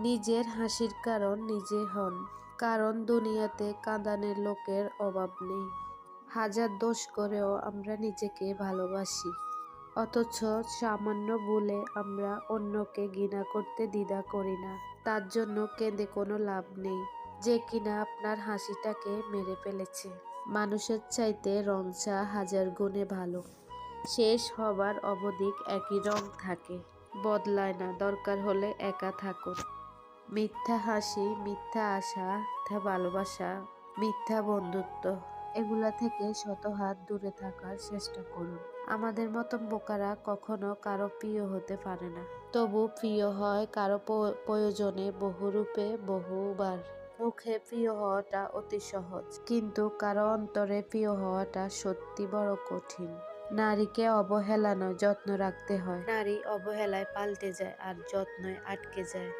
নিজের হাসির কারণ নিজে হন, কারণ দুনিয়াতে কাঁদানের লোকের অভাব নেই। হাজার দোষ করেও আমরা নিজেকে ভালোবাসি, অথচ সামান্য ভুলে আমরা অন্যকে ঘৃণা করতে দ্বিধা করি না। তার জন্য কেঁদে কোনো লাভ নেই, যে কিনা আপনার হাসিটাকে মেরে ফেলেছে। মানুষের চাইতে রং চা হাজার গুণে ভালো। শেষ হবার অবধিক একই রং থাকে, বদলায় না। দরকার হলে একা থাকুন। মিথ্যা হাসি, মিথ্যা আশা, মিথ্যা ভালোবাসা, মিথ্যা বন্ধুত্ব, এগুলা থেকে শত হাত দূরে থাকার চেষ্টা করুন। আমাদের মতো বোকারা কখনো কারো প্রিয় হতে পারে না, তবু প্রিয় হয় কারো প্রয়োজনে বহুরূপে বহুবার। মুখে প্রিয় হওয়াটা অতি সহজ, কিন্তু কারো অন্তরে প্রিয় হওয়াটা সত্যি বড় কঠিন। নারীকে অবহেলা নয়, যত্ন রাখতে হয়। নারী অবহেলায় পাল্টে যায় আর যত্নয় আটকে যায়।